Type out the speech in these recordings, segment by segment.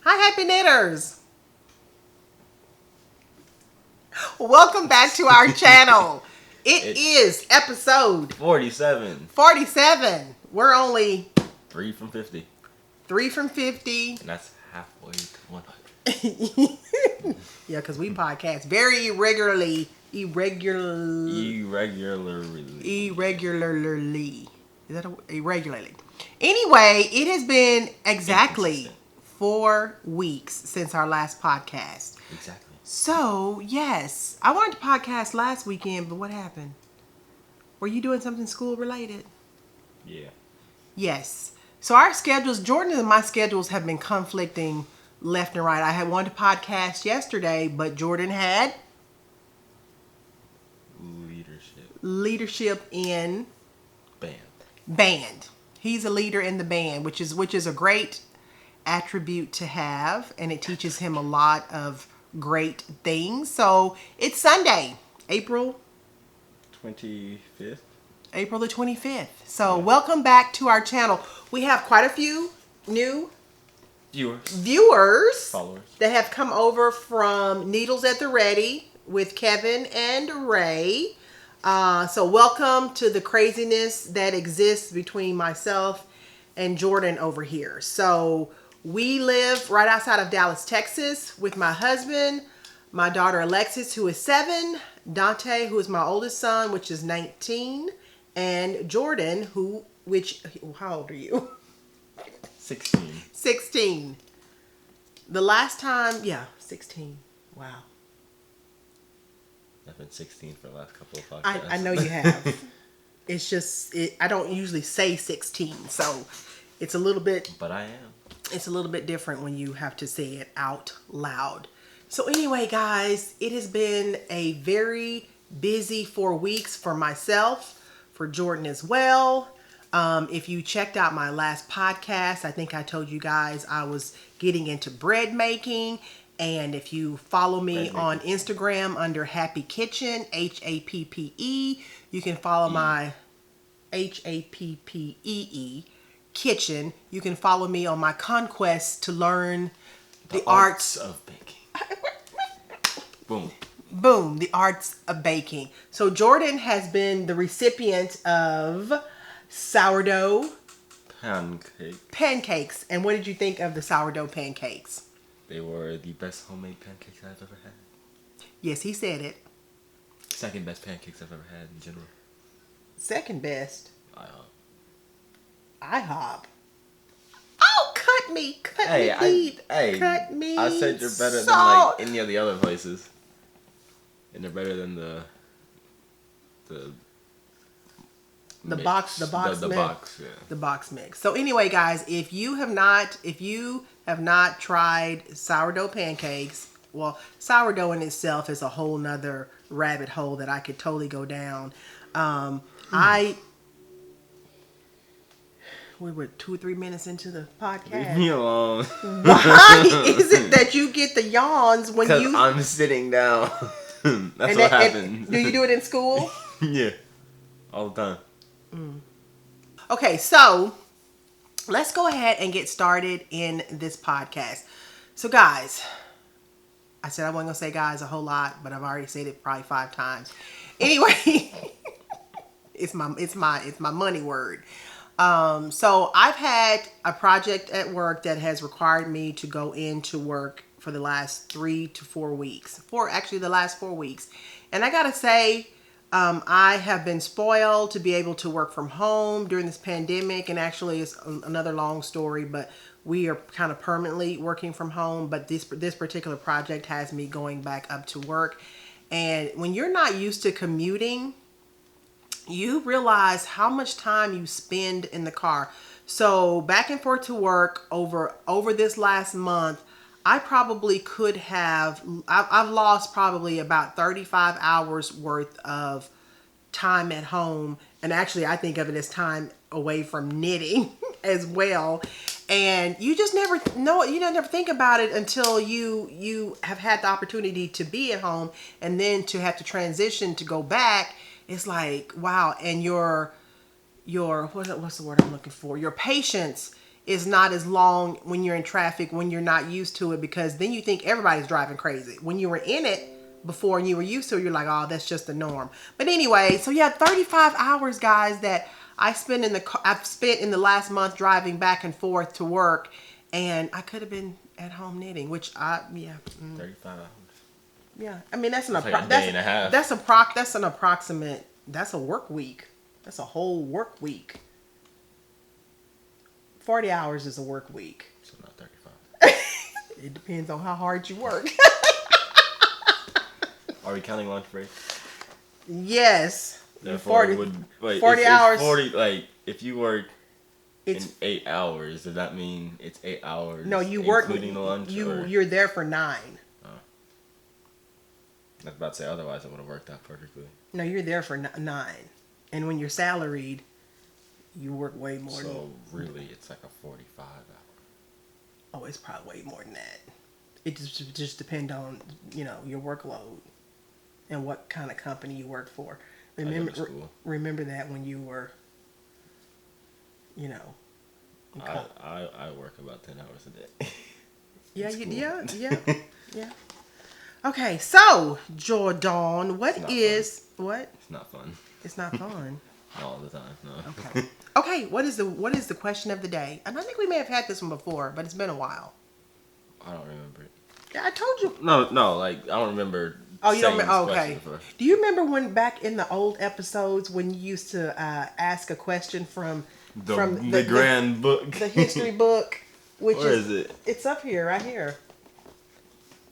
Hi, happy knitters. Welcome back to our channel. It is episode 47. We're only 3 from 50. 3 from 50. And that's halfway to 100. Yeah, because we podcast very irregularly. Irregularly. Is that irregularly? Anyway, it has been exactly 4 weeks since our last podcast. Exactly. So, yes, I wanted to podcast last weekend, but what happened? Were you doing something school related? Yeah. Yes. So our schedules, Jordan and my schedules have been conflicting left and right. I had wanted to podcast yesterday, but Jordan had leadership in band. He's a leader in the band, which is a great attribute to have, and it teaches him a lot of great things. So it's Sunday, April 25th. April the 25th. So welcome back to our channel. We have quite a few new viewers followers that have come over from Needles at the Ready with Kevin and Ray. So welcome to the craziness that exists between myself and Jordan over here. So we live right outside of Dallas, Texas with my husband, my daughter Alexis, who is 7, Dante, who is my oldest son, which is 19, and Jordan, how old are you? 16. 16. The last time, 16. Wow. I've been 16 for the last couple of podcasts. I know you have. It's just, I don't usually say 16, so it's a little bit... But I am. It's a little bit different when you have to say it out loud. So anyway, guys, it has been a very busy 4 weeks for myself, for Jordan as well. If you checked out my last podcast, I think I told you guys I was getting into bread making. And if you follow me on Instagram under Happee Kitchen, Happee, you can follow my Happee Kitchen. You can follow me on my conquest to learn the arts of baking. Boom. Boom, the arts of baking. So Jordan has been the recipient of sourdough pancakes. And what did you think of the sourdough pancakes? They were the best homemade pancakes I've ever had. Yes, he said it. Second best pancakes I've ever had in general. Second best? IHOP. IHOP. Oh, cut me. Cut me. I said you're better than like any of the other places. And they're better than the box mix. So anyway, guys, if you have not tried sourdough pancakes, well, sourdough in itself is a whole nother rabbit hole that I could totally go down. We were 2 or 3 minutes into the podcast. Leave me alone. Why is it that you get the yawns when you... Because I'm sitting down. That's what happens. Do you do it in school? Yeah. All the time. Okay, so let's go ahead and get started in this podcast. So guys, I said I wasn't going to say guys a whole lot, but I've already said it probably 5 times. Anyway, it's my money word. So I've had a project at work that has required me to go into work for the last 3 to 4 weeks. The last 4 weeks. And I gotta say, I have been spoiled to be able to work from home during this pandemic. And actually it's another long story, but we are kind of permanently working from home. But this particular project has me going back up to work. And when you're not used to commuting, you realize how much time you spend in the car. So back and forth to work over this last month, I probably could have, I've lost probably about 35 hours worth of time at home. And actually I think of it as time away from knitting as well. And you just never know, you don't never think about it until you have had the opportunity to be at home and then to have to transition to go back. It's like, wow. And your what's the word I'm looking for? Your patience is not as long when you're in traffic, when you're not used to it, because then you think everybody's driving crazy. When you were in it before and you were used to it, you're like, oh, that's just the norm. But anyway, so yeah, 35 hours, guys, that I've spent in the last month driving back and forth to work, and I could have been at home knitting, which 35 hours. Yeah, I mean that's like a day and a half. That's an approximate. That's a work week. That's a whole work week. 40 hours is a work week. So not 35. It depends on how hard you work. Are we counting lunch break? Yes. Therefore, 40 hours. 40, like, if you work in 8 hours, does that mean it's 8 hours? No, you work including the lunch. You're there for 9. Oh. I was about to say otherwise it would have worked out perfectly. No, you're there for 9, and when you're salaried, you work way more. So really, it's like a 45 hour. Oh, it's probably way more than that. It just depends on your workload and what kind of company you work for. Remember that when you were, I work about 10 hours a day. Yeah, yeah. Okay, so Jordan, what? It's not fun. It's not fun. All the time, no. Okay. Okay, what is the question of the day? And I think we may have had this one before, but it's been a while. I don't remember it. Yeah, I told you. No, like I don't remember. Oh, you don't remember? Oh, okay. Do you remember when back in the old episodes when you used to ask a question from the grand book, the history book? Where is it? It's up here, right here.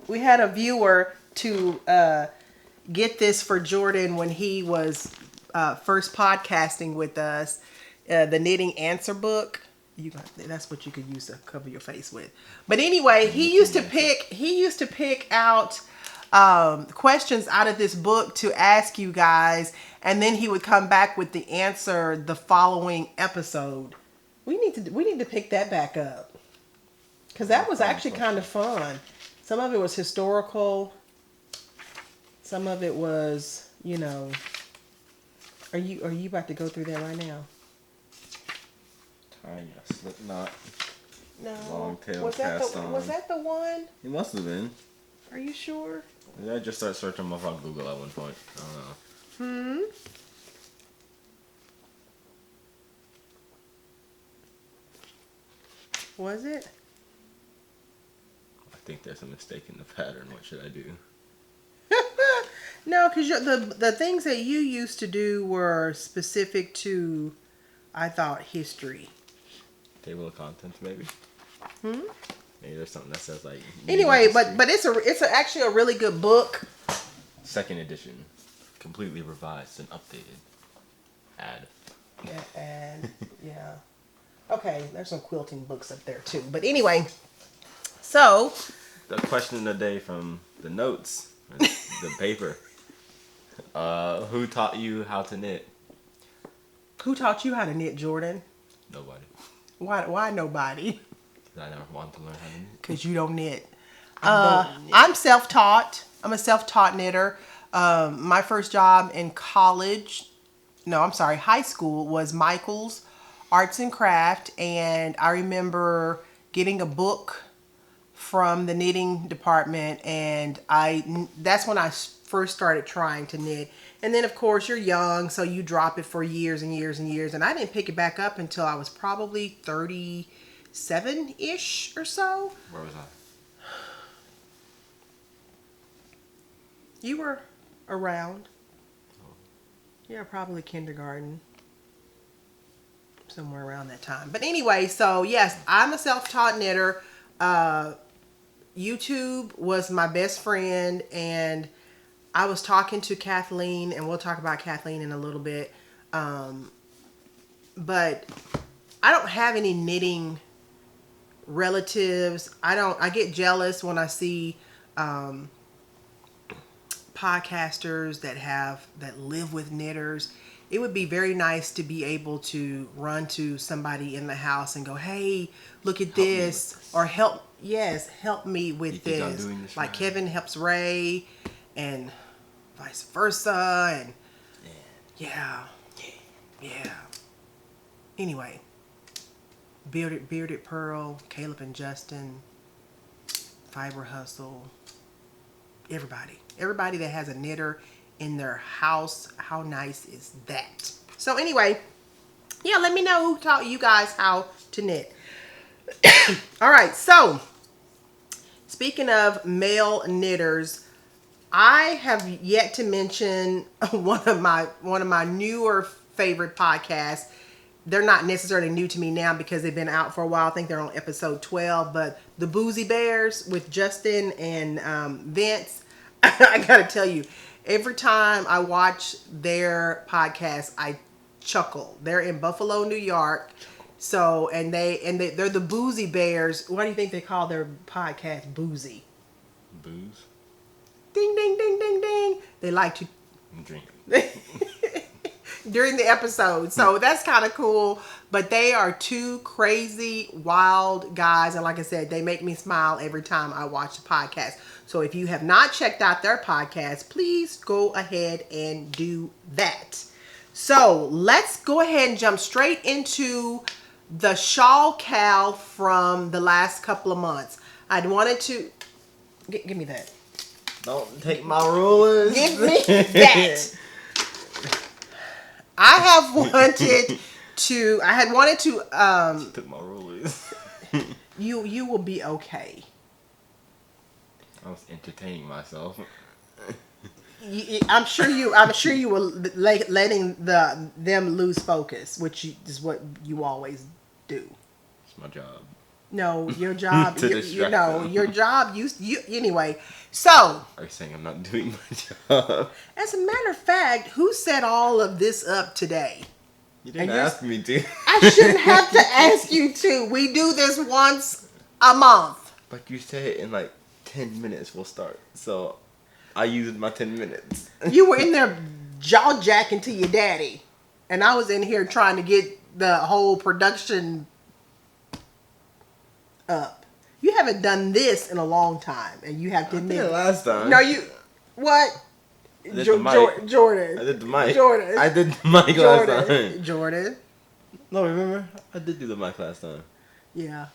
We had a viewer to get this for Jordan when he was first podcasting with us. The knitting answer book. That's what you could use to cover your face with. But anyway, he used to pick out questions out of this book to ask you guys, and then he would come back with the answer the following episode. We need to pick that back up, because that was actually kind of fun. Some of it was historical. Some of it was, Are you about to go through that right now? Tying a slip knot. No. Long tail cast on. Was that the one? It must have been. Are you sure? I just started searching them up on Google at one point. I don't know. Was it? I think there's a mistake in the pattern. What should I do? No, because the things that you used to do were specific to, I thought, history. Table of contents, maybe. Maybe there's something that says like. Anyway, but it's actually a really good book. Second edition, completely revised and updated. Yeah. Okay, there's some quilting books up there too. But anyway, so the question of the day from the notes, the paper. Who taught you how to knit? Who taught you how to knit, Jordan? Nobody. Why nobody? Because I never wanted to learn how to knit. Because you don't knit. I'm self-taught. I'm a self-taught knitter. My first job in high school was Michael's Arts and Craft, and I remember getting a book from the knitting department, and that's when I first started trying to knit. And then of course you're young, so you drop it for years and years and years, and I didn't pick it back up until I was probably 37-ish or so. Where was I? You were around. Yeah, probably kindergarten. Somewhere around that time. But anyway, so yes, I'm a self-taught knitter. YouTube was my best friend, and I was talking to Kathleen, and we'll talk about Kathleen in a little bit. But I don't have any knitting relatives. I get jealous when I see podcasters that live with knitters. It would be very nice to be able to run to somebody in the house and go, "Hey, look at this," or help me with this. I'm doing this like right. Kevin helps Ray, and vice versa, and yeah. Anyway, Bearded Pearl, Caleb and Justin, Fiber Hustle, everybody that has a knitter in their house. How nice is that? So anyway, yeah, let me know who taught you guys how to knit. All right, so speaking of male knitters, I have yet to mention one of my newer favorite podcasts. They're not necessarily new to me now because they've been out for a while. I think they're on episode 12, but the Boozie Bears with Justin and Vince. I gotta tell you, every time I watch their podcast, I chuckle. They're in Buffalo, New York. So, and they're the Boozie Bears. What do you think they call their podcast? Boozie. Booze? Ding, ding, ding, ding, ding. They like to Drink. during the episode. So that's kind of cool. But they are two crazy, wild guys. And like I said, they make me smile every time I watch the podcast. So if you have not checked out their podcast, please go ahead and do that. So let's go ahead and jump straight into the Shawl KAL from the last couple of months. I'd wanted to... Give me that. Don't take my rulers. Give me that. I had wanted to Took my rulers. you will be okay. I was entertaining myself. I'm sure you were letting them lose focus, which is what you always do. It's my job. No, your job. To distract them. Your job. You anyway. So, are you saying I'm not doing my job? as a matter of fact, who set all of this up today? You didn't ask me to. I shouldn't have to ask you to. We do this once a month. But you said in like 10 minutes we'll start. So I used my 10 minutes. You were in there jaw jacking to your daddy. And I was in here trying to get the whole production up. You haven't done this in a long time. And you have to admit. I did it last time. No, you. What? I did the mic. Jordan. I did the mic. Jordan. I did the mic last time. Jordan. No, remember? I did do the mic last time. Yeah.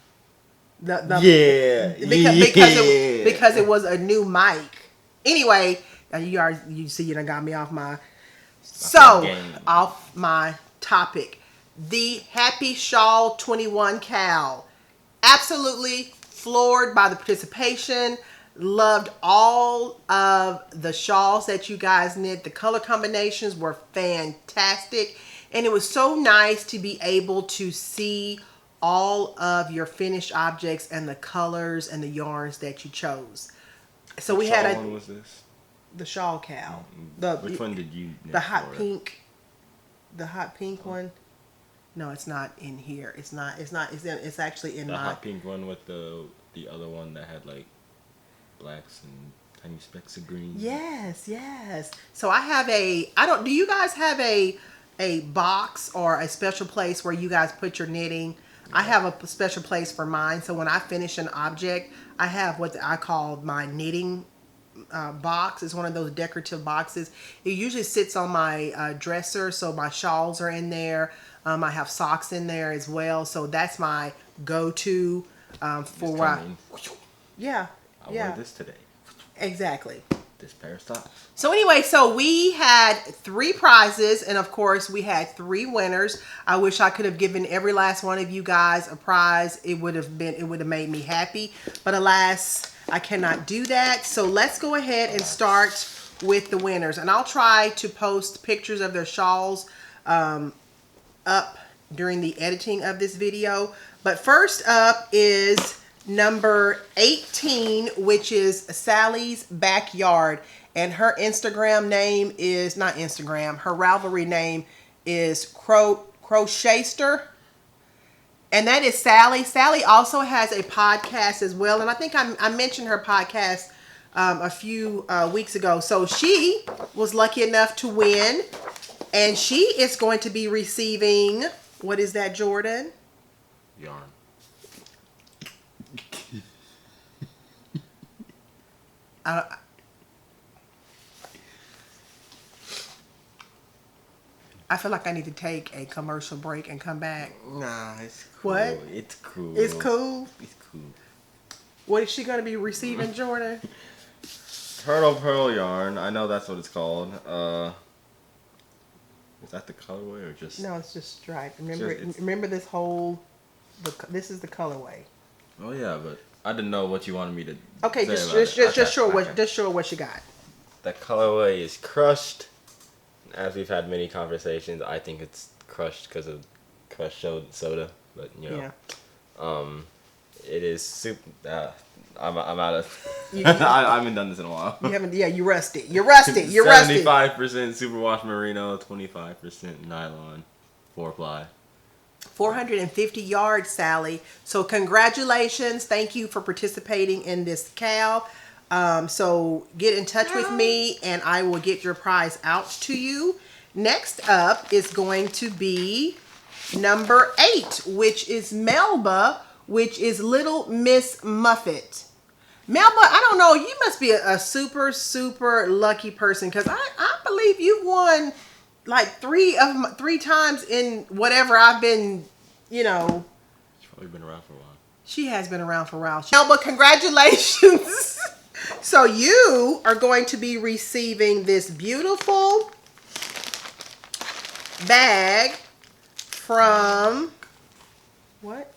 Yeah. Because it was a new mic. Anyway, you see you done got me off my off my topic. The Happee Shawl 21 KAL. Absolutely floored by the participation. Loved all of the shawls that you guys knit. The color combinations were fantastic. And it was so nice to be able to see all of your finished objects and the colors and the yarns that you chose. So we had one was this? The Shawl KAL. Which one did you knit the hot for? pink. The hot pink one. No, it's not in here. It's actually in the my hot pink one with the other one that had like blacks and tiny specks of green. Yes. So I have do you guys have a box or a special place where you guys put your knitting? Yeah. I have a special place for mine. So when I finish an object, I have what I call my knitting box. It's one of those decorative boxes. It usually sits on my dresser, so my shawls are in there. I have socks in there as well. So that's my go-to for yeah. I wore this today. Exactly. This pair of socks. So anyway, so we had 3 prizes, and of course we had 3 winners. I wish I could have given every last one of you guys a prize. It would have made me happy, but alas, I cannot do that. So let's go ahead and start with the winners, and I'll try to post pictures of their shawls up during the editing of this video. But first up is number 18, which is Sally's Backyard, and her Instagram name is not Instagram. Her Ravelry name is Crochetster, and that is Sally. Sally also has a podcast as well, and I think I mentioned her podcast a few weeks ago. So she was lucky enough to win, and she is going to be receiving, what is that, Jordan? Yarn. I feel like I need to take a commercial break and come back. Nah, it's cool. What? It's cool. It's cool? It's cool. What is she going to be receiving, Jordan? Turtle Pearl yarn. I know that's what it's called. Is that the colorway or just... No, it's just striped. Remember this whole... This is the colorway. Oh, yeah, but I didn't know what you wanted me to Okay, say just show what you got. The colorway is crushed. As we've had many conversations, I think it's crushed because of crushed soda. But, you know. Yeah. It is super... I'm out of... I haven't done this in a while. You haven't... Yeah, you're rusty. You're rusty. You're rusty. 75% superwash merino, 25% nylon, 4-ply. 450 yards, Sally. So congratulations. Thank you for participating in this KAL. So get in touch with me and I will get your prize out to you. Next up is going to be number 8, which is Melba, which is Little Miss Muffet. Melba, I don't know. You must be a super, super lucky person because I believe you won like 3 times in whatever I've been, you know. She's probably been around for a while. She has been around for a while. Melba, congratulations. So you are going to be receiving this beautiful bag from, what?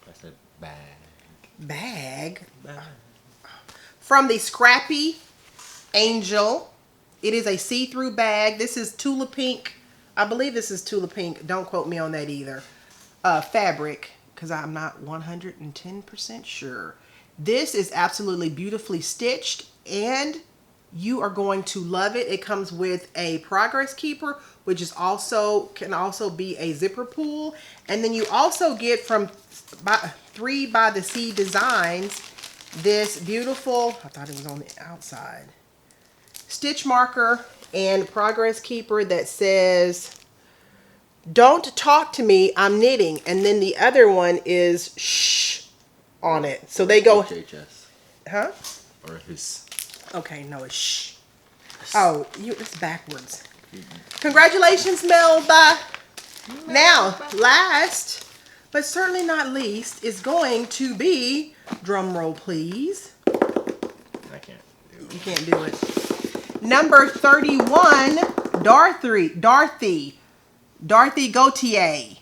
I said bag. Bag? Bag. From the Scrappy Angel. It is a see-through bag. This is Tula Pink. I believe this is Tula Pink. Don't quote me on that either. Fabric, because I'm not 110% sure. This is absolutely beautifully stitched and you are going to love it. It comes with a progress keeper, which is can also be a zipper pull. And then you also get from 3 by the Sea Designs this beautiful, I thought it was on the outside, stitch marker and progress keeper that says, "Don't talk to me, I'm knitting." And then the other one is shh on it. So they go HHS. Huh? Or his. Okay, no, it's shh. Oh, it's backwards. Congratulations, Melba. Now, last but certainly not least is going to be, drum roll please. I can't do it. You can't do it. Number 31, Dorothy Gautier.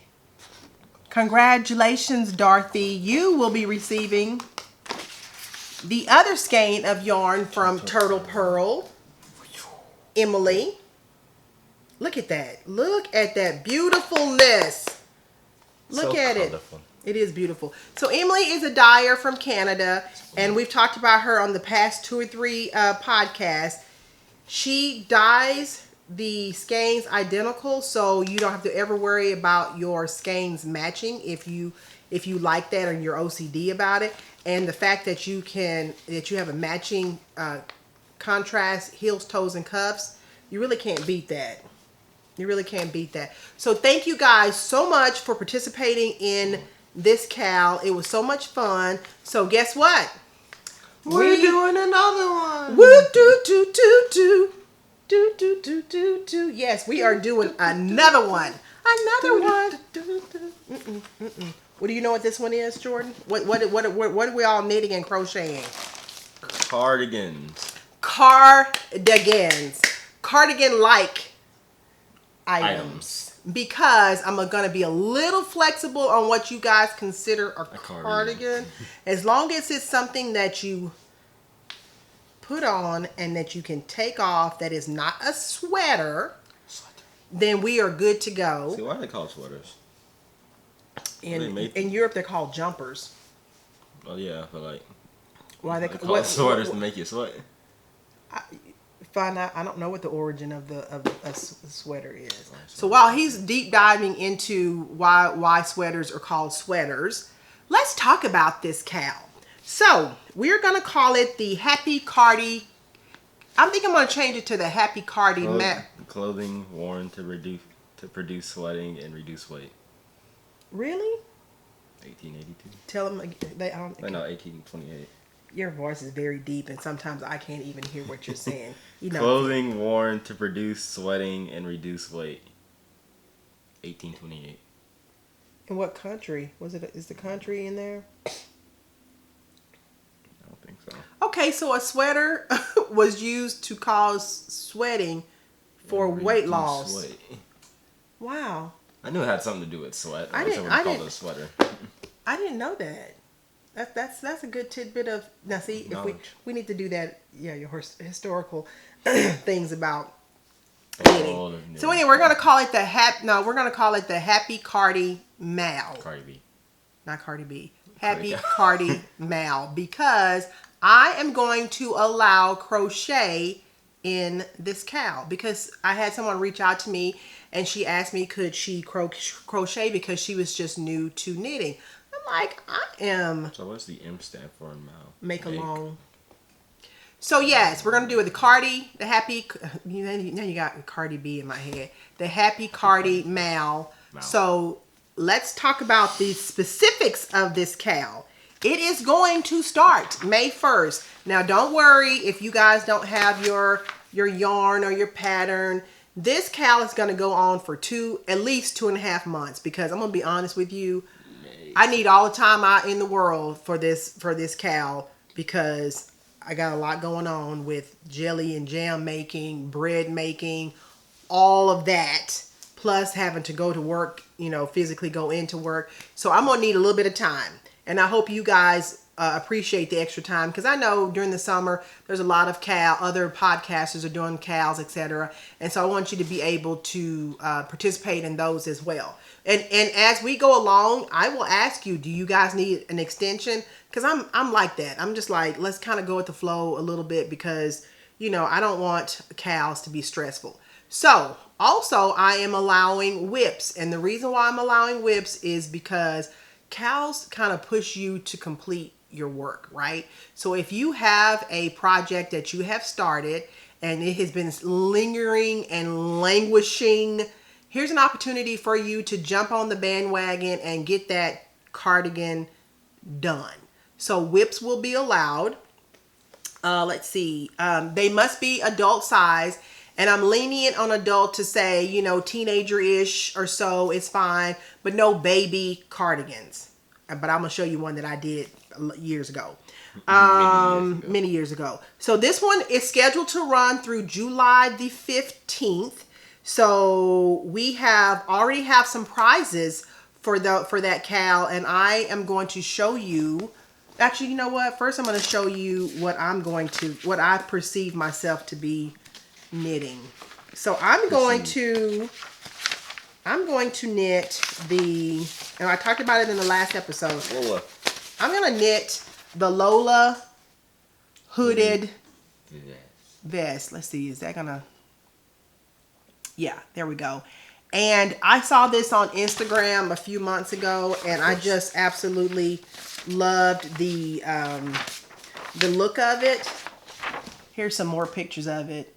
Congratulations, Dorothy. You will be receiving the other skein of yarn from Turtle Pearl, Emily. Look at that. Look at that beautifulness. Look at it. It is beautiful. So Emily is a dyer from Canada, and we've talked about her on the past 2 or 3 podcasts. She dyes the skeins identical, so you don't have to ever worry about your skeins matching if you like that or you're OCD about it. And the fact that you have a matching contrast heels, toes, and cuffs, you really can't beat that. You really can't beat that. So thank you guys so much for participating in this KAL. It was so much fun. So guess what? We're doing another one. Woo do do do do. Do do do do do. Yes, we are doing another one. Another one. What do you know what this one is, Jordan? What are we all knitting and crocheting? Cardigans. Cardigans. Cardigan-like items. Because I'm going to be a little flexible on what you guys consider a cardigan. As long as it's something that you put on and that you can take off that is not a sweater, then we are good to go. See, why are they called sweaters? In Europe, they're called jumpers. Oh yeah, but like, why they call sweaters to make you sweat? I don't know what the origin of a sweater is. So while he's deep diving into why sweaters are called sweaters, let's talk about this KAL. So we're gonna call it the Happee Cardi. I think I'm gonna change it to the Happee Cardi clothing worn to produce sweating and reduce weight. Really? 1882. Tell them they. No, 1828. Your voice is very deep, and sometimes I can't even hear what you're saying. You know, clothing worn to produce sweating and reduce weight. 1828. In what country? Is the country in there? I don't think so. Okay, so a sweater was used to cause sweating for weight loss. Sweat. Wow. I knew it had something to do with sweat. I didn't call it a sweater. I didn't know that. That's a good tidbit of now. See, if we need to do that. Yeah, your historical things about knitting. So anyway, we're gonna call it the Happee Cardi KAL. Cardi B. Not Cardi B. Happee Cardi KAL, because I am going to allow crochet in this KAL, because I had someone reach out to me and she asked me could she crochet because she was just new to knitting. I'm like, I am. So what's the M stand for in Mal? Make along. So yes, we're gonna do it. The Happy. Now you got Cardi B in my head. The Happee Cardi KAL. So let's talk about the specifics of this KAL. It is going to start May 1st. Now don't worry if you guys don't have your yarn or your pattern. This KAL is going to go on for at least 2.5 months, because I'm going to be honest with you. I need all the time out in the world for this KAL, because I got a lot going on with jelly and jam making, bread making, all of that, plus having to go to work, physically go into work. So I'm going to need a little bit of time. And I hope you guys appreciate the extra time, because I know during the summer there's a lot of other podcasters are doing KALs, etc. And so I want you to be able to participate in those as well. And as we go along, I will ask you, do you guys need an extension? Because I'm like that. I'm just like, let's kind of go with the flow a little bit, because I don't want KALs to be stressful. So also I am allowing whips, and the reason why I'm allowing whips is because KALs kind of push you to complete your work, right? So if you have a project that you have started and it has been lingering and languishing, here's an opportunity for you to jump on the bandwagon and get that cardigan done. So whips will be allowed. Let's see. They must be adult size. And I'm lenient on adult to say, teenager-ish or so is fine, but no baby cardigans. But I'm going to show you one that I did years ago. Many years ago. So this one is scheduled to run through July the 15th. So we already have some prizes for that KAL, and I am going to show you. Actually, you know what? First, I'm going to show you what I perceive myself to be knitting. So I'm going to knit and I talked about it in the last episode. Lola. I'm going to knit the Lola hooded vest. Let's see, is that gonna? Yeah, there we go. And I saw this on Instagram a few months ago, and I just absolutely loved the look of it. Here's some more pictures of it.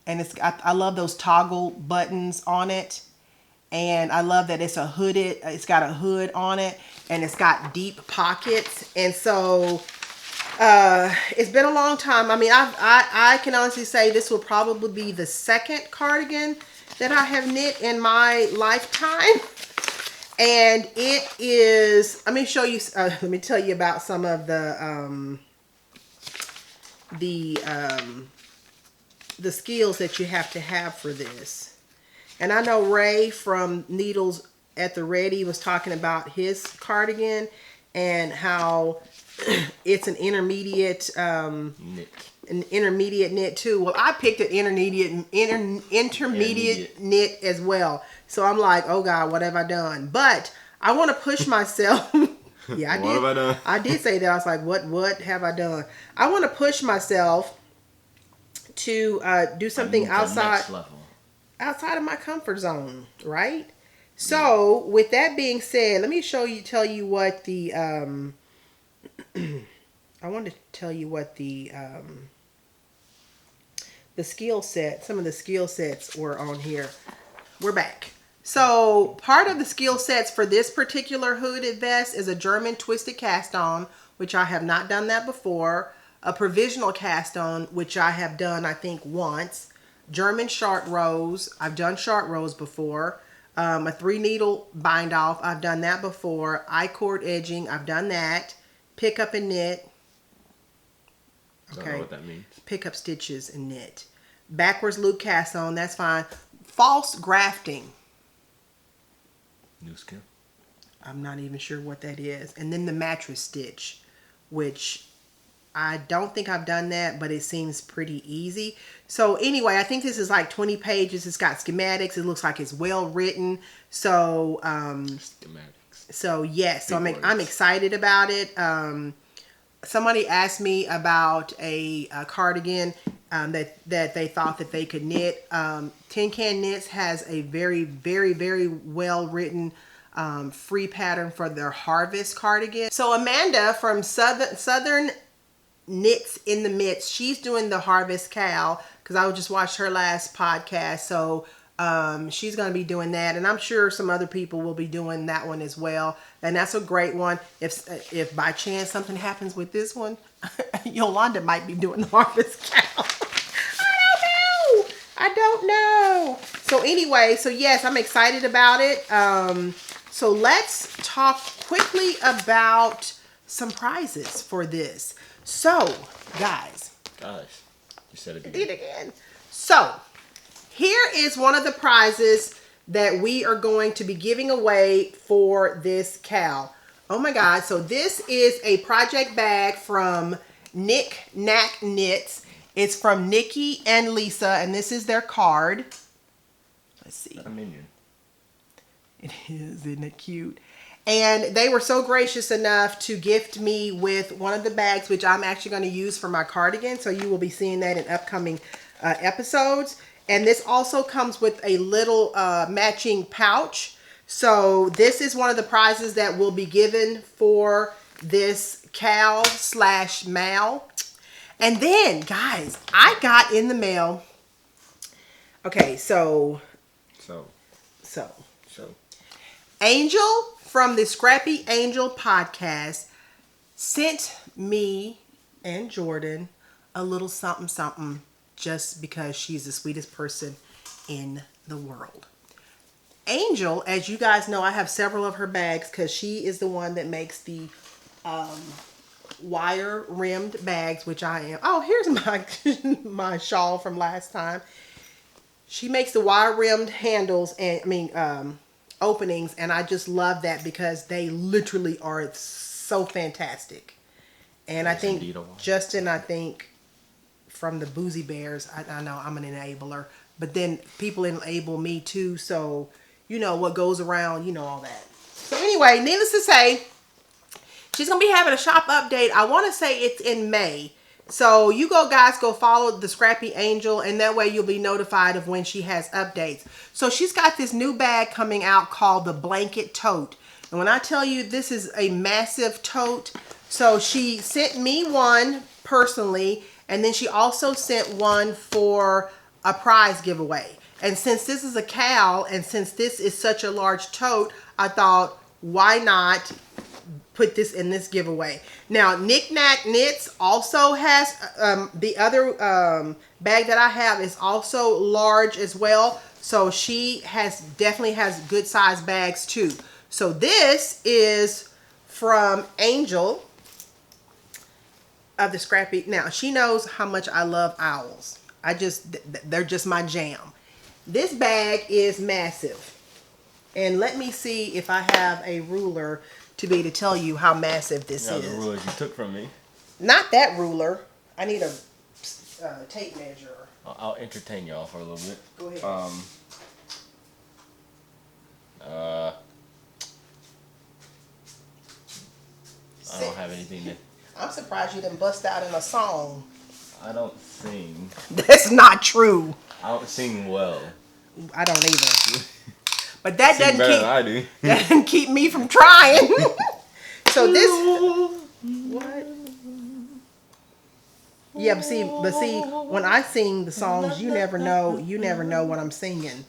And I love those toggle buttons on it. And I love that it's got a hood on it, and it's got deep pockets. And so it's been a long time. I mean, I can honestly say this will probably be the second cardigan that I have knit in my lifetime. And it is, let me show you, let me tell you about some of the skills that you have to have for this. And I know Ray from Needles at the Ready was talking about his cardigan and how it's an intermediate knit too. Well, I picked an intermediate knit as well. So I'm like, oh God, what have I done? But I want to push myself. Yeah, I did. What have I done? I did say that. I was like, what have I done? I want to push myself to do something outside of my comfort zone, right? So with that being said, let me tell you what the I want to tell you what the skill set, some of the skill sets were on here. We're back. So part of the skill sets for this particular hooded vest is a German twisted cast on, which I have not done that before. A provisional cast on, which I have done, I think, once. German short rows. I've done short rows before. A 3 needle bind off. I've done that before. I-cord edging. I've done that. Pick up and knit. Okay. I don't know what that means. Pick up stitches and knit. Backwards loop cast on. That's fine. False grafting. New skill. I'm not even sure what that is. And then the mattress stitch, which I don't think I've done that, but it seems pretty easy. So anyway, I think this is like 20 pages. It's got schematics. It looks like it's well written. So schematics. So yes, so I'm excited about it. Somebody asked me about a cardigan that they thought that they could knit. Tin Can Knits has a very, very, very well written free pattern for their Harvest cardigan. So Amanda from Southern Knits in the Midst, she's doing the Harvest KAL, because I just watched her last podcast. So she's going to be doing that, and I'm sure some other people will be doing that one as well. And that's a great one. If by chance something happens with this one, Yolanda might be doing the Harvest KAL. I don't know. So anyway, so yes, I'm excited about it. So let's talk quickly about some prizes for this. So, guys. You said it again. Did it again. So, here is one of the prizes that we are going to be giving away for this KAL. Oh my God. So, this is a project bag from KnitCrate Knits. It's from Nikki and Lisa, and this is their card. Let's see. A minion. It is, isn't it cute? And they were so gracious enough to gift me with one of the bags, which I'm actually going to use for my cardigan. So you will be seeing that in upcoming episodes. And this also comes with a little matching pouch. So this is one of the prizes that will be given for this KAL/MAL. And then, guys, I got in the mail. Okay, so Angel from the Scrappy Angel podcast sent me and Jordan a little something something just because she's the sweetest person in the world. Angel, as you guys know, I have several of her bags because she is the one that makes the wire rimmed bags, which I am. Oh, here's my my shawl from last time. She makes the wire rimmed handles and openings, and I just love that because they literally are so fantastic. And I think Justin, from the Boozie Bears, I know I'm an enabler, but then people enable me too, so you know what goes around, you know all that. So anyway, needless to say, she's gonna be having a shop update. I want to say it's in May. So you guys go follow the Scrappy Angel, and that way you'll be notified of when she has updates. So she's got this new bag coming out called the Blanket Tote. And when I tell you this is a massive tote, so she sent me one personally, and then she also sent one for a prize giveaway. And since this is a KAL, and since this is such a large tote, I thought, why not put this in this giveaway? Now, KnitCrate Knits also has the other bag that I have is also large as well. So she definitely has good size bags too. So this is from Angel of the Scrappy. Now, she knows how much I love owls. They're just my jam. This bag is massive. And let me see if I have a ruler to be able to tell you how massive this is. The rulers you took from me. Not that ruler. I need a tape measure. I'll entertain y'all for a little bit. Go ahead. I don't have anything to... I'm surprised you didn't bust out in a song. I don't sing. That's not true. I don't sing well. I don't either. But that doesn't keep me from trying. So this, what? Yeah, but see, when I sing the songs, you never know what I'm singing.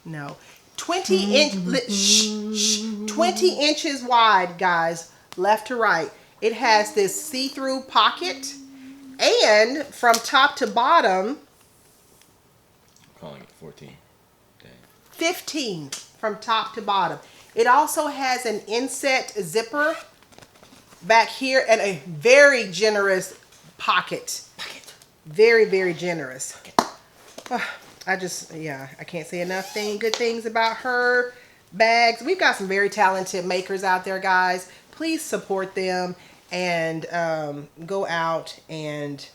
No. 20 inches wide, guys, left to right. It has this see-through pocket And from top to bottom, I'm calling it 14. Dang. 15 from top to bottom. It also has an inset zipper back here and a very generous pocket. Very, very generous. I can't say enough good things about her bags. We've got some very talented makers out there, guys. Please support them and go out and,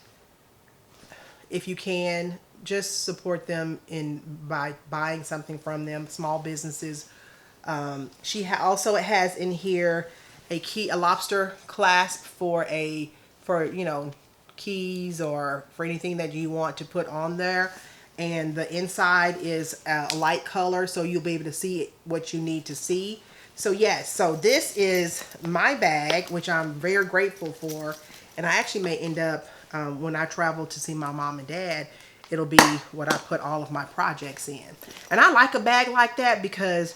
if you can, just support them by buying something from them. Small businesses. She also has in here a lobster clasp for keys or for anything that you want to put on there. And the inside is a light color, so you'll be able to see what you need to see. So yes, so this is my bag, which I'm very grateful for. And I actually may end up, when I travel to see my mom and dad, it'll be what I put all of my projects in. And I like a bag like that because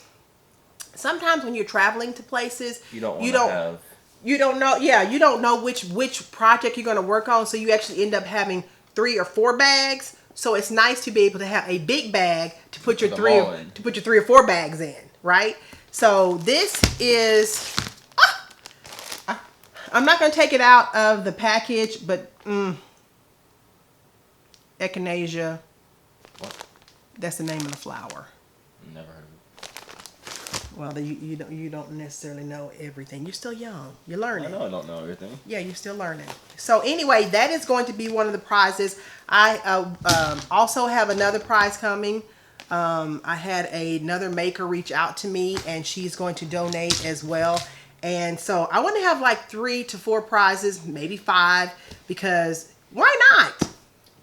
sometimes when you're traveling to places, you don't know which project you're going to work on. So you actually end up having 3 or 4 bags. So it's nice to be able to have a big bag to put your 3 or 4 bags in, right? So this is, I'm not going to take it out of the package, but echinacea, that's the name of the flower. Never heard of it. Well, you don't necessarily know everything. You're still young. You're learning. I know I don't know everything. Yeah, you're still learning. So anyway, that is going to be one of the prizes. I also have another prize coming. I had another maker reach out to me, and she's going to donate as well. And so I want to have like 3 to 4 prizes, maybe 5, because why not?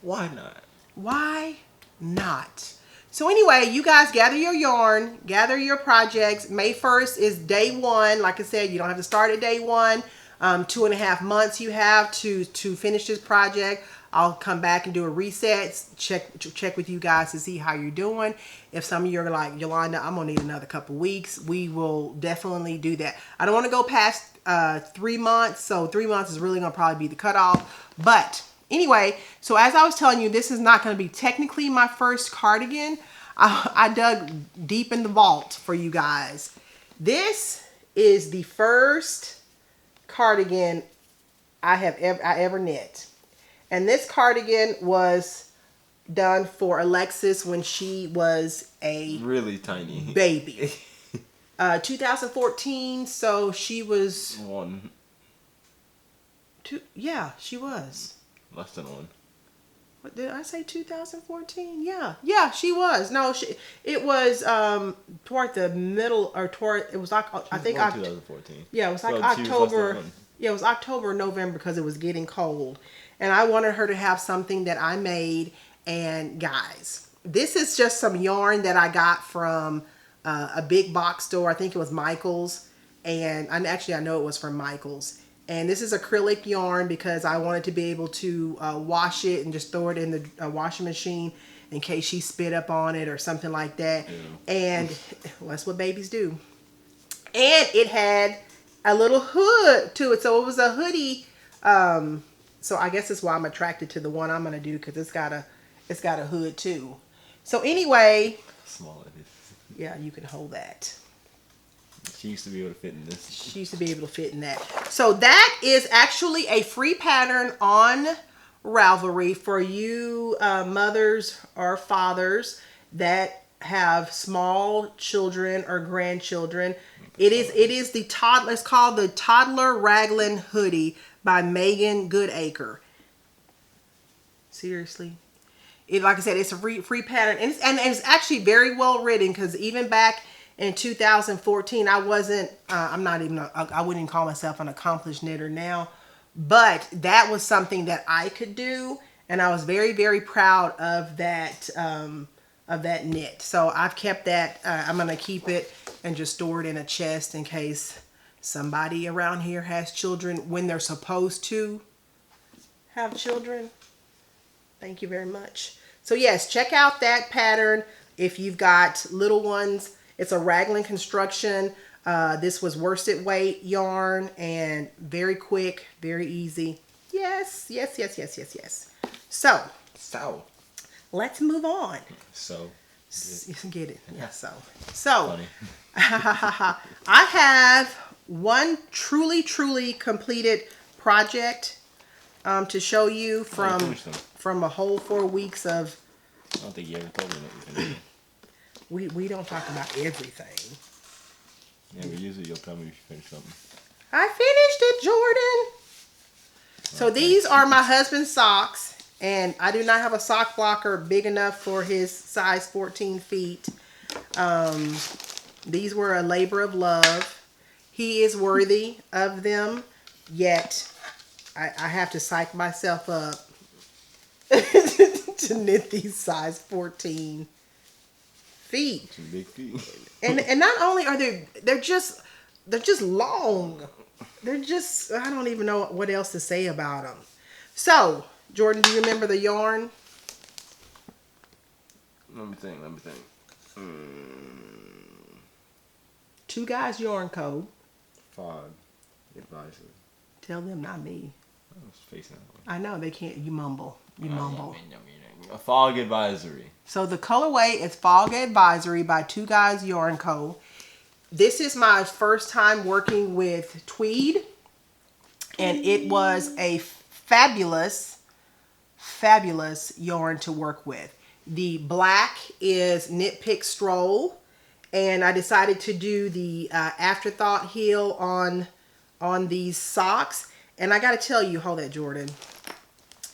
Why not? Why not? So anyway, you guys gather your yarn, gather your projects. May 1st is day 1. Like I said, you don't have to start at day 1. 2.5 months you have to finish this project. I'll come back and do a reset, check with you guys to see how you're doing. If some of you are like, Yolanda, I'm gonna need another couple weeks, we will definitely do that. I don't want to go past 3 months, so 3 months is really gonna probably be the cutoff. But anyway, so as I was telling you, this is not going to be technically my first cardigan. I dug deep in the vault for you guys. This is the first cardigan I ever knit. And this cardigan was done for Alexis when she was a really tiny baby. 2014, so she was 1. 2. Yeah, she was. Less than 1. What did I say? 2014? Yeah, she was. No, it was toward the middle, or toward, it was like, I think 2014. Yeah, it was like October. Yeah, it was October, November, because it was getting cold. And I wanted her to have something that I made. And guys, this is just some yarn that I got from a big box store. I think it was Michael's. And I know it was from Michael's. And this is acrylic yarn because I wanted to be able to wash it and just throw it in the washing machine in case she spit up on it or something like that. Yeah. And well, that's what babies do. And it had a little hood to it. So it was a hoodie. So I guess that's why I'm attracted to the one I'm going to do, because it's got a hood too. So anyway. Small it is. Yeah, you can hold that. She used to be able to fit in this. She used to be able to fit in that. So that is actually a free pattern on Ravelry for you mothers or fathers that have small children or grandchildren. It is the toddler. It's called the Toddler Raglan Hoodie by Megan Goodacre. Seriously. Like I said, it's a free pattern, and it's actually very well written, because even back in 2014, I wouldn't even call myself an accomplished knitter now, but that was something that I could do, and I was very, very proud of that knit. So I've kept that. I'm gonna keep it and just store it in a chest in case somebody around here has children when they're supposed to have children. Thank you very much. So yes, check out that pattern if you've got little ones. It's a raglan construction. This was worsted weight yarn and very quick, very easy. Yes, yes, yes, yes, yes, yes. So, let's move on. Get it? Yeah, so. Funny. I have one truly completed project to show you from a whole 4 weeks of. I don't think you ever told me that you finished. We don't talk about everything. Yeah, but usually you'll tell me if you finish something. I finished it, Jordan. So these are my husband's socks, and I do not have a sock blocker big enough for his size 14 feet. These were a labor of love. He is worthy of them, yet I have to psych myself up to knit these size 14 feet. Some big feet. And not only are they're just long. They're just, I don't even know what else to say about them. So, Jordan, do you remember the yarn? Let me think. Two Guys Yarn Co. Fog advisory. Tell them, not me. I was facing that way. I know, they can't, you mumble. A fog advisory. So the colorway is Fog Advisory by Two Guys Yarn Co. This is my first time working with tweed, and it was a fabulous yarn to work with. The black is Knit Pick Stroll, and I decided to do the afterthought heel on these socks. And I got to tell you, hold that, Jordan.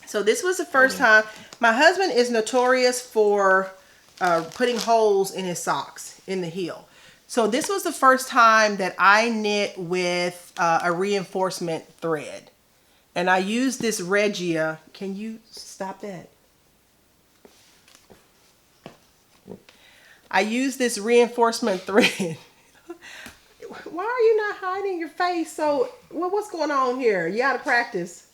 So this was the first time. My husband is notorious for putting holes in his socks in the heel. So this was the first time that I knit with a reinforcement thread. And I used this Regia. Can you stop that? I used this reinforcement thread. Why are you not hiding your face? So, what's going on here? You out of practice.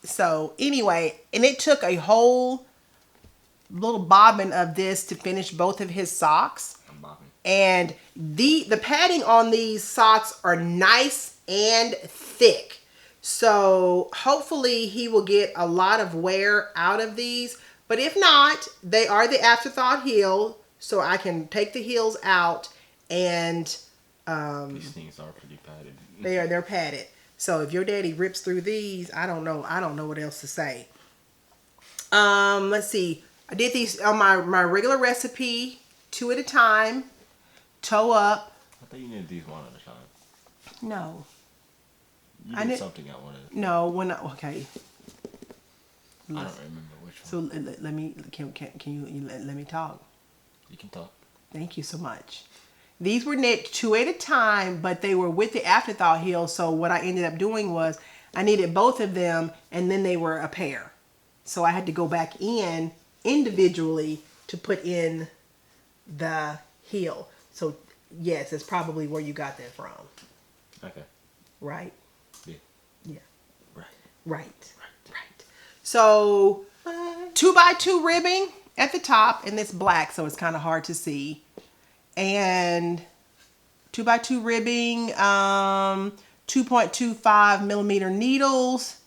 So anyway, and it took a whole little bobbin of this to finish both of his socks. I'm bobbing. And the padding on these socks are nice and thick. So hopefully he will get a lot of wear out of these. But if not, they are the afterthought heel. So I can take the heels out and these things are pretty padded. they're padded. So if your daddy rips through these, I don't know what else to say. Let's see. I did these on my regular recipe, 2 at a time, toe up. I thought you needed these 1 at a time. No. You did something at 1 at a time. No, okay. I don't remember which one. So let me, can you let me talk? You can talk. Thank you so much. These were knit 2 at a time, but they were with the afterthought heel. So what I ended up doing was I knitted both of them, and then they were a pair. So I had to go back in individually to put in the heel. So yes, that's probably where you got that from. Okay. Right? Yeah. Yeah. Right. Right. So 2x2 ribbing at the top, and it's black, so it's kind of hard to see. And 2x2 ribbing, 2.25 millimeter needles,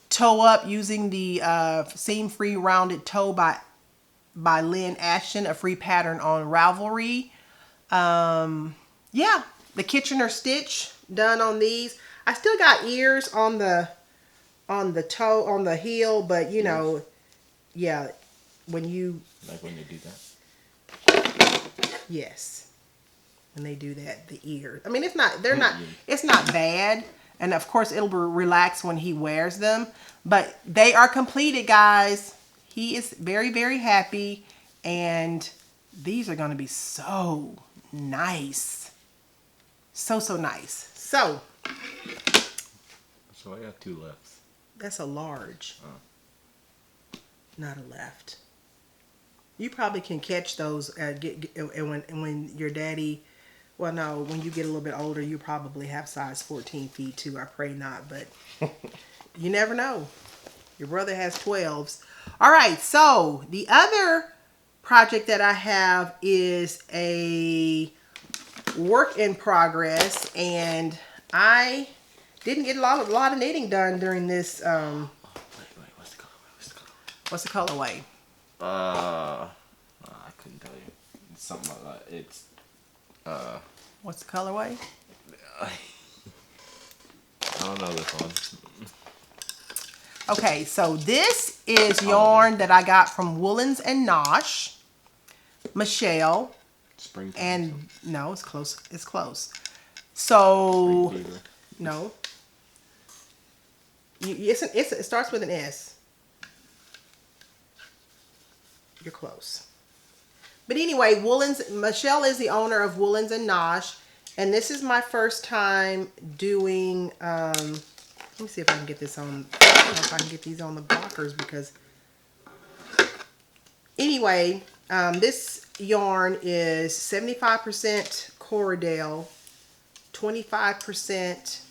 toe up using the seam free rounded toe by Lynn Ashton, a free pattern on Ravelry. Yeah, the Kitchener stitch done on these. I still got ears on the toe, on the heel, but you know, yeah, when you like when they do that. Yes. When they do that, the ears. I mean, it's not bad. And of course, it'll relax when he wears them. But they are completed, guys. He is very, very happy. And these are going to be so nice. So nice. So I got 2 left. That's a large. Not a left. You probably can catch those when your daddy, well, no, when you get a little bit older, you probably have size 14 feet too. I pray not, but you never know. Your brother has 12s. All right, so the other project that I have is a work in progress, and I didn't get a lot of knitting done during this. Wait, what's the colorway? What's the colorway? I couldn't tell you. It's something like that. It's What's the colorway? I don't know this one. Okay, so this is yarn that I got from Woolens and Nosh, Michelle, Springtime. and no, it's close. It's close. So no, it starts with an S. You're close. But anyway, Michelle is the owner of Woolens and Nosh, and this is my first time doing. Let me see if I can get this on. I don't know if I can get these on the blockers because. Anyway, this yarn is 75% Corridale, 25%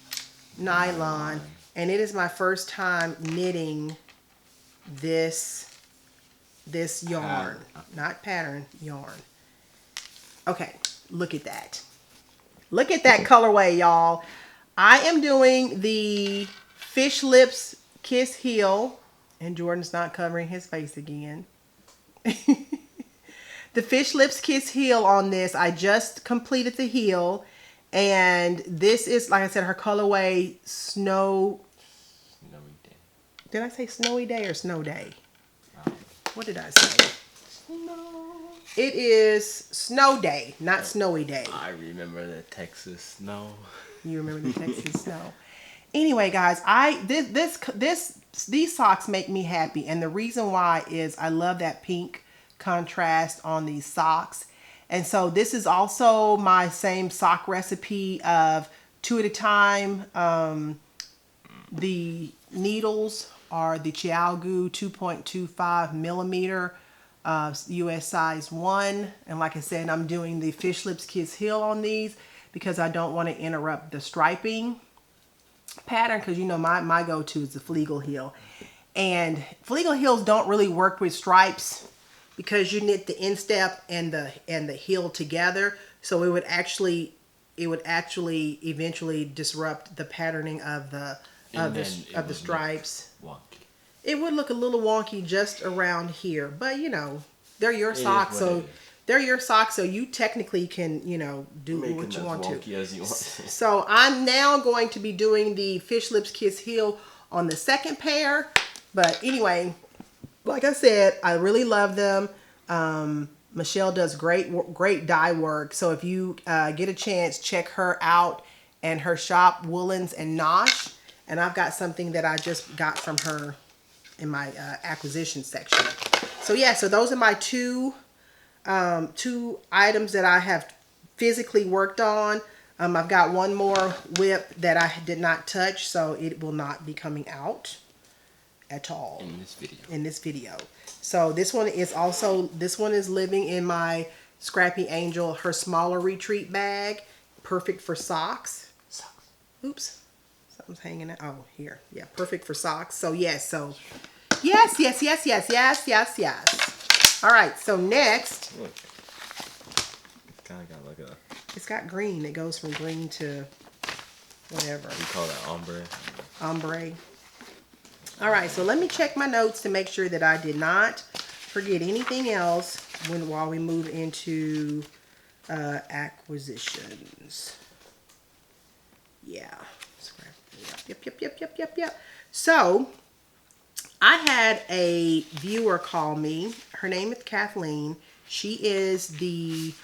nylon, and it is my first time knitting this yarn, not pattern, yarn. Okay, look at that. Look at that colorway, y'all. I am doing the Fish Lips Kiss Heel, and Jordan's not covering his face again. The Fish Lips Kiss Heel on this. I just completed the heel, and this is, like I said, her colorway Snowy Day. Did I say Snowy Day or Snow Day? What did I say? Snow. It is Snow Day, not Snowy Day. I remember the Texas snow. You remember the Texas snow. Anyway, guys, these socks make me happy, and the reason why is I love that pink contrast on these socks. And so this is also my same sock recipe of 2 at a time. The needles are the Chiaogu 2.25 millimeter US size 1. And like I said, I'm doing the Fish Lips Kiss Heel on these because I don't want to interrupt the striping pattern, because you know my go-to is the Fleegle heel. And Fleegle heels don't really work with stripes because you knit the instep and the heel together. So it would actually eventually disrupt the patterning of the stripes. Wonky. It would look a little wonky just around here, but you know, they're your socks, so they're your socks, so you technically can, you know, do what you want to. As you want. So I'm now going to be doing the Fish Lips Kiss Heel on the second pair. But anyway, like I said, I really love them. Michelle does great dye work. So if you get a chance, check her out and her shop, Woolens and Nosh. And I've got something that I just got from her in my acquisition section. So yeah, so those are my two items that I have physically worked on. I've got one more whip that I did not touch, so it will not be coming out at all in this video. So this one is living in my Scrappy Angel, her smaller retreat bag, perfect for socks. Oops, something's hanging out. Oh, here, yeah, perfect for socks. So yes, yes. All right, so next. Look. It's kind of got like a... It's got green. It goes from green to whatever. We call that ombre. Ombre. All right, so let me check my notes to make sure that I did not forget anything else while we move into acquisitions. Yeah. Yep. So, I had a viewer call me. Her name is Kathleen. She is the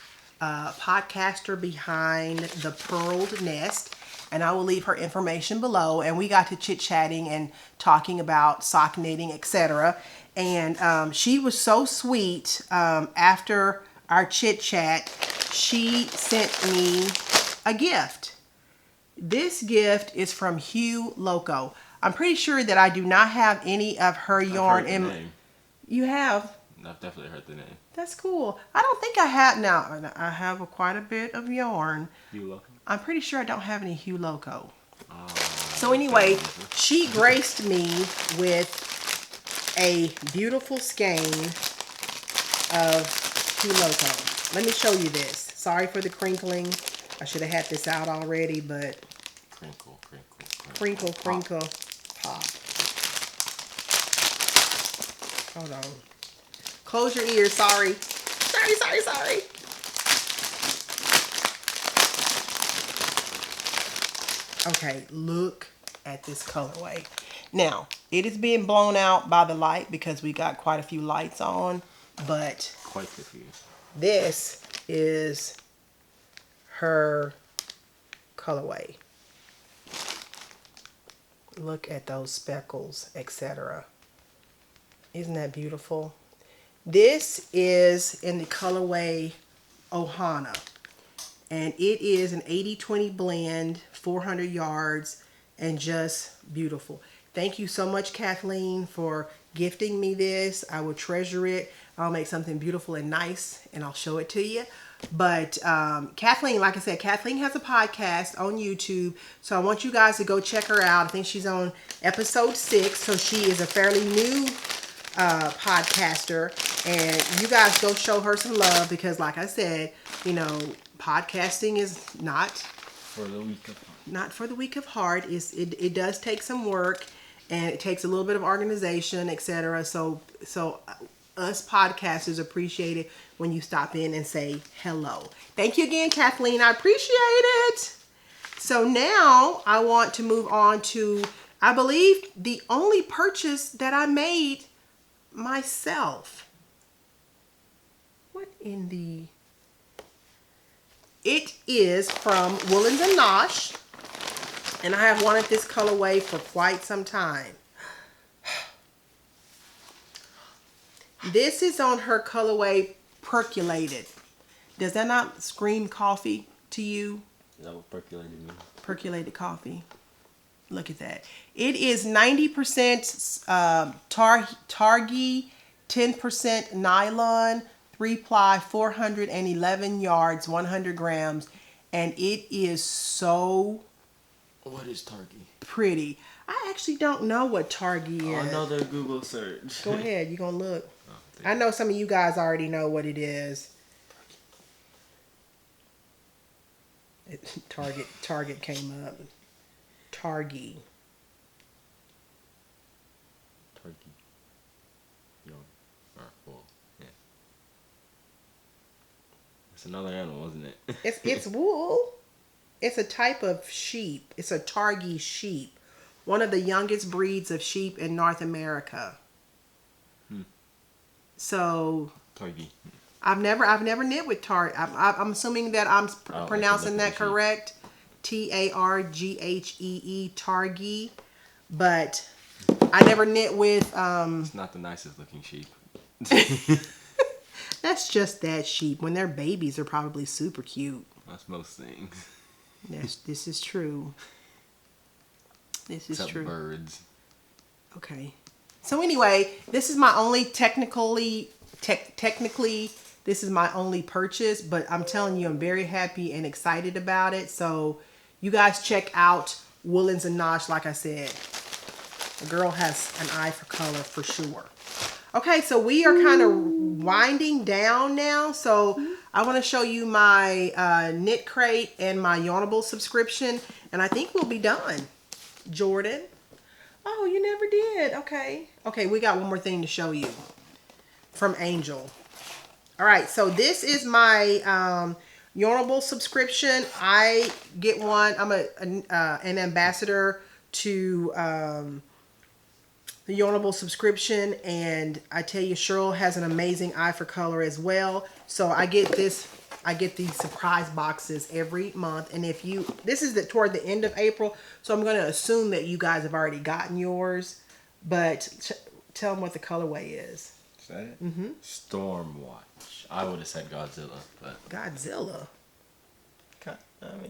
podcaster behind the Purled Nest, and I will leave her information below. And we got to chit-chatting and talking about sock knitting, etc. And she was so sweet. After our chit-chat, she sent me a gift. This gift is from Hue Loco. I'm pretty sure that I do not have any of her yarn in. Name. You have? I've definitely heard the name. That's cool. I don't think I have now. I have quite a bit of yarn. Hue Loco? I'm pretty sure I don't have any Hue Loco. Oh, so anyway, she graced me with a beautiful skein of Hue Loco. Let me show you this. Sorry for the crinkling. I should have had this out already, but Crinkle, crinkle, crinkle, crinkle, pop. Hold on. Close your ears. Sorry. Sorry. Okay, look at this colorway. Now, it is being blown out by the light because we got quite a few lights on, but quite a few. This is her colorway. Look at those speckles, etc. Isn't that beautiful? This is in the colorway Ohana. And it is an 80-20 blend, 400 yards, and just beautiful. Thank you so much, Kathleen, for gifting me this. I will treasure it. I'll make something beautiful and nice, and I'll show it to you. But Kathleen, like I said, Kathleen has a podcast on YouTube, so I want you guys to go check her out. I think she's on episode 6, so she is a fairly new podcaster, and you guys go show her some love because, like I said, you know, podcasting is not for the weak of heart. Not for the weak of heart. It does take some work, and it takes a little bit of organization, etc. So us podcasters appreciate it when you stop in and say hello. Thank you again, Kathleen. I appreciate it. So now I want to move on to, I believe, the only purchase that I made myself. What in the... It is from Woolens and Nosh, and I have wanted this colorway for quite some time. This is on her colorway Percolated. Does that not scream coffee to you? Is that what percolated means? Percolated coffee. Look at that. It is 90% Targi, 10% nylon, 3-ply, 411 yards, 100 grams, and it is so... What is Targi? Pretty. I actually don't know what Targi is. Another Google search. Go ahead, you gonna look. I know some of you guys already know what it is. Target came up. Targi. Targi. Well, yeah. It's another animal, isn't it? It's wool. It's a type of sheep. It's a Targi sheep. One of the youngest breeds of sheep in North America. So Targi. I've never knit with Targi. I'm assuming that I'm pronouncing that correct. Targhee, Targi. But I never knit with It's not the nicest looking sheep. That's just that sheep. When they're babies, they're probably super cute. That's most things. This is true. This is Except true. Birds. Okay. So anyway, this is my only technically this is my only purchase, but I'm telling you, I'm very happy and excited about it. So you guys check out Woolens and Nosh. Like I said, the girl has an eye for color for sure. Okay, so we are kind of winding down now. So I want to show you my KnitCrate and my Yarnable subscription, and I think we'll be done. Jordan. Oh, you never did. Okay. Okay, we got one more thing to show you from Angel. All right, so this is my Yarnable subscription. I get one. I'm an ambassador to the Yarnable subscription, and I tell you, Cheryl has an amazing eye for color as well. So I get these surprise boxes every month, and this is toward the end of April, so I'm going to assume that you guys have already gotten yours, but tell them what the colorway is. Is that it? Mm-hmm. Stormwatch. I would have said Godzilla, but Godzilla. Okay.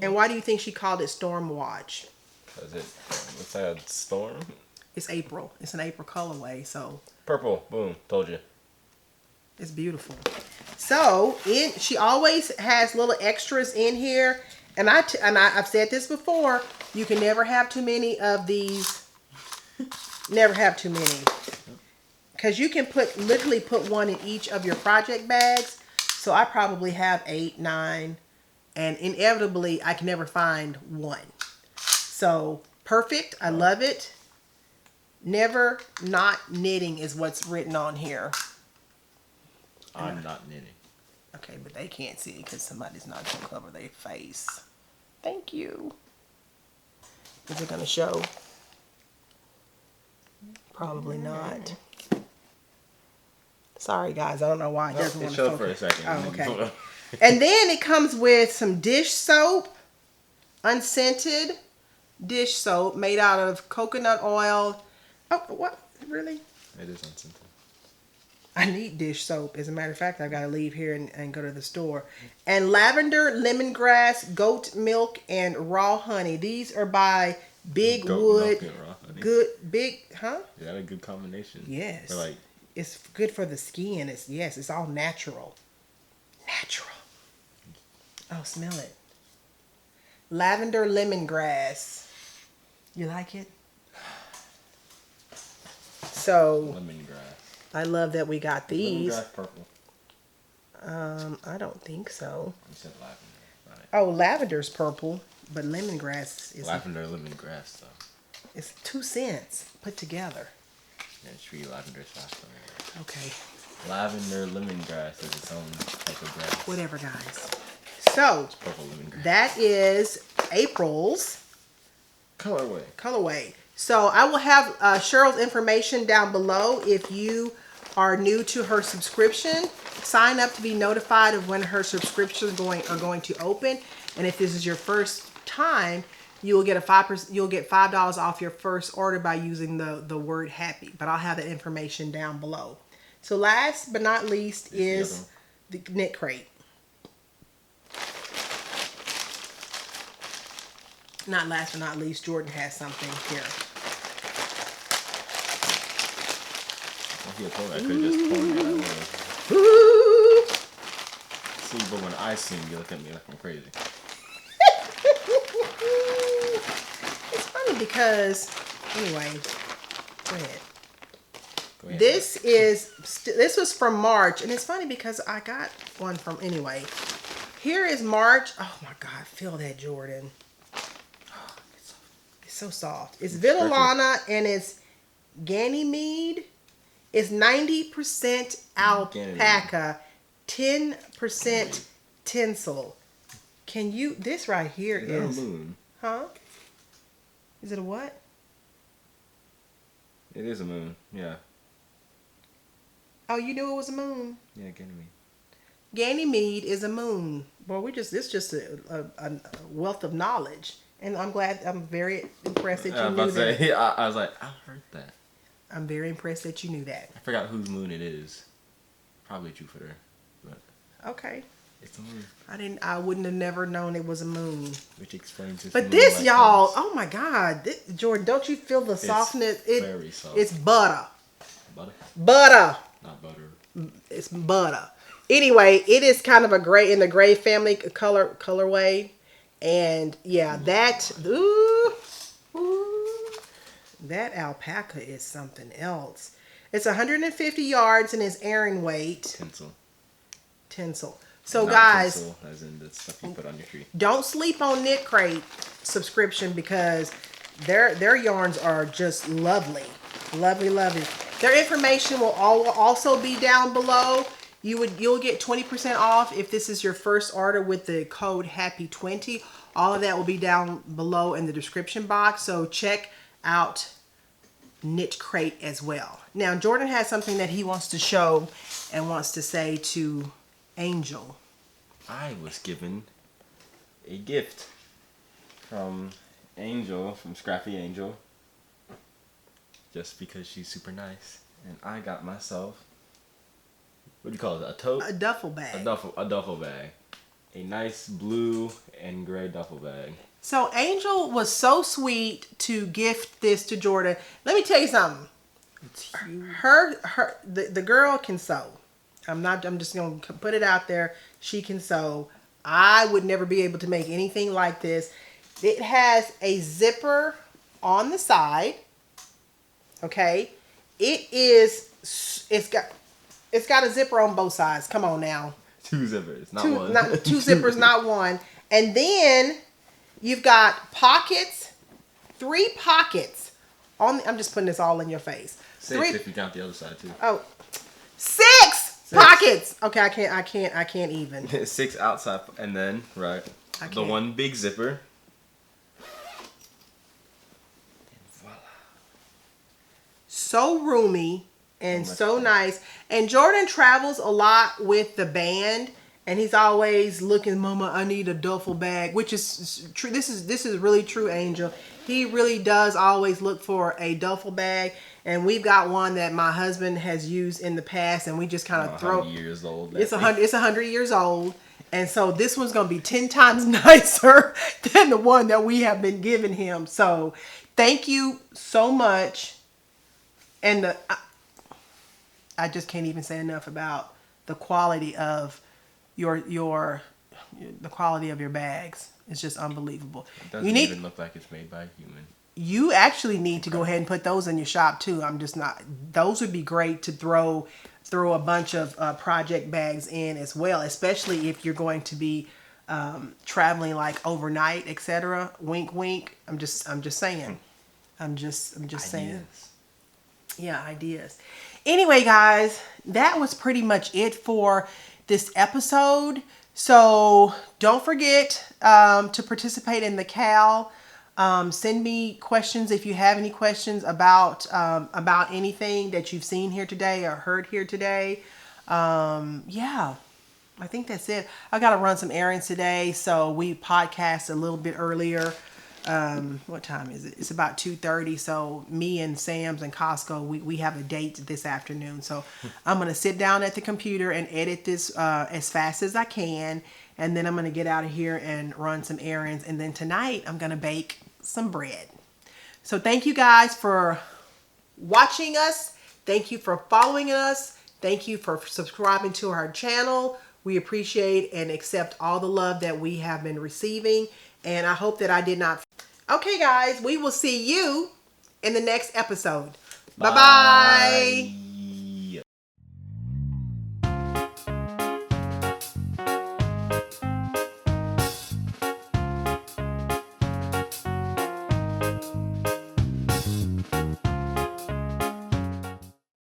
And why do you think she called it Stormwatch? Because it's a storm. It's April. It's an April colorway, so Purple. Boom. Told you. it's beautiful. So she always has little extras in here, and I've said this before. You can never have too many of these. Never have too many, because you can literally put one in each of your project bags. So I probably have 8, 9 And inevitably, I can never find one. So, perfect. I love it. Never not knitting is what's written on here. I'm not knitting. Okay, but they can't see because somebody's not going to cover their face. Thank you. Is it going to show? Probably not. Sorry, guys. I don't know why it doesn't want to focus. For a second. Oh, okay. And then it comes with some dish soap, unscented dish soap made out of coconut oil. Oh, what? Really? It is unscented. I need dish soap. As a matter of fact, I've got to leave here and go to the store. And lavender, lemongrass, goat milk, and raw honey. These are by Big Wood. Good, big, huh? Is that a good combination? Yes. Or like, it's good for the skin. It's all natural. Natural. Oh, smell it. Lavender, lemongrass. You like it? So, lemongrass. I love that we got these. Lemongrass purple. I don't think so. You said lavender. Right. Oh, lavender's purple, but lemongrass is lavender, lemongrass though. It's 2 cents put together. Yeah, tree lavender is faster. Okay. Lavender, lemongrass is its own type of grass. Whatever, guys. So, purple lemongrass. That is April's colorway. So, I will have Cheryl's information down below. If you are new to her subscription, sign up to be notified of when her subscriptions are going to open. And if this is your first time, you will get $5 off your first order by using the word happy. But I'll have that information down below. So last but not least is the KnitCrate. Not last but not least, Jordan has something here. If you told me, I could have just told you. See, but when I sing, you look at me like I'm crazy. It's funny because, anyway, go ahead. This was from March, and it's funny because I got one from anyway. Here is March. Oh my God, feel that, Jordan. Oh, it's so soft. It's Vitellana and it's Ganymede. It's 90% alpaca, 10% tinsel. Can you? This right here is. A moon? Huh? Is it a what? It is a moon. Yeah. Oh, you knew it was a moon? Yeah, Ganymede. Ganymede is a moon. Boy, it's just a wealth of knowledge. And I'm very impressed that you knew that. I was like, I heard that. I'm very impressed that you knew that. I forgot whose moon it is. Probably Jupiter. But okay. It's a moon. I wouldn't have never known it was a moon. Which explains it. But this, y'all, oh my God. Jordan, don't you feel the softness? It's very soft. It's butter. Butter? Butter. Not butter. It's butter. Anyway, it is kind of a gray, in the gray family colorway. And yeah, that that alpaca is something else. It's 150 yards and it's airing weight. Tinsel. So not guys, tinsel, as in the stuff you put on your tree. Don't sleep on KnitCrate subscription because their yarns are just lovely. Lovely. Their information will also be down below. You'll get 20% off if this is your first order with the code HAPPY20. All of that will be down below in the description box. So check out KnitCrate as well. Now Jordan has something that he wants to show and wants to say to Angel. I was given a gift from Angel, from Scrappy Angel, just because she's super nice. And I got myself, what do you call it, a tote? A duffel bag. A duffel bag. A nice blue and gray duffel bag. So Angel was so sweet to gift this to Jordan. Let me tell you something. The girl can sew. I'm just going to put it out there. She can sew. I would never be able to make anything like this. It has a zipper on the side. Okay. It's got a zipper on both sides. Come on now. 2 zippers, not one. Two zippers, not one. And then you've got pockets, 3 pockets. I'm just putting this all in your face. 6 if you count the other side too. Oh, 6 pockets. Okay, I can't even. 6 outside, and then the one big zipper. And voila. So roomy and so nice. And Jordan travels a lot with the band, and he's always looking, Mama, I need a duffel bag, which is true. This is really true, Angel. He really does always look for a duffel bag, and we've got one that my husband has used in the past, and we just kind of throw. 100 years old. It's 100 years old, and so this one's gonna be 10 times nicer than the one that we have been giving him. So, thank you so much, and I just can't even say enough about the quality of the quality of your bags. It's just unbelievable. It doesn't even look like it's made by a human. You actually need to go ahead and put those in your shop too. Those would be great to throw a bunch of project bags in as well, especially if you're going to be traveling like overnight, etc. Wink, wink. I'm just saying. I'm just saying. Yeah, ideas. Anyway, guys, that was pretty much it for this episode. So don't forget to participate in the KAL. Send me questions if you have any questions about anything that you've seen here today or heard here today. Yeah, I think that's it. I got to run some errands today, so we podcast a little bit earlier. What time is it? It's about 2:30. So me and Sam's and Costco, we have a date this afternoon. So I'm going to sit down at the computer and edit this as fast as I can. And then I'm going to get out of here and run some errands. And then tonight I'm going to bake some bread. So thank you guys for watching us. Thank you for following us. Thank you for subscribing to our channel. We appreciate and accept all the love that we have been receiving. And I hope that I did not. Okay, guys, we will see you in the next episode. Bye-bye.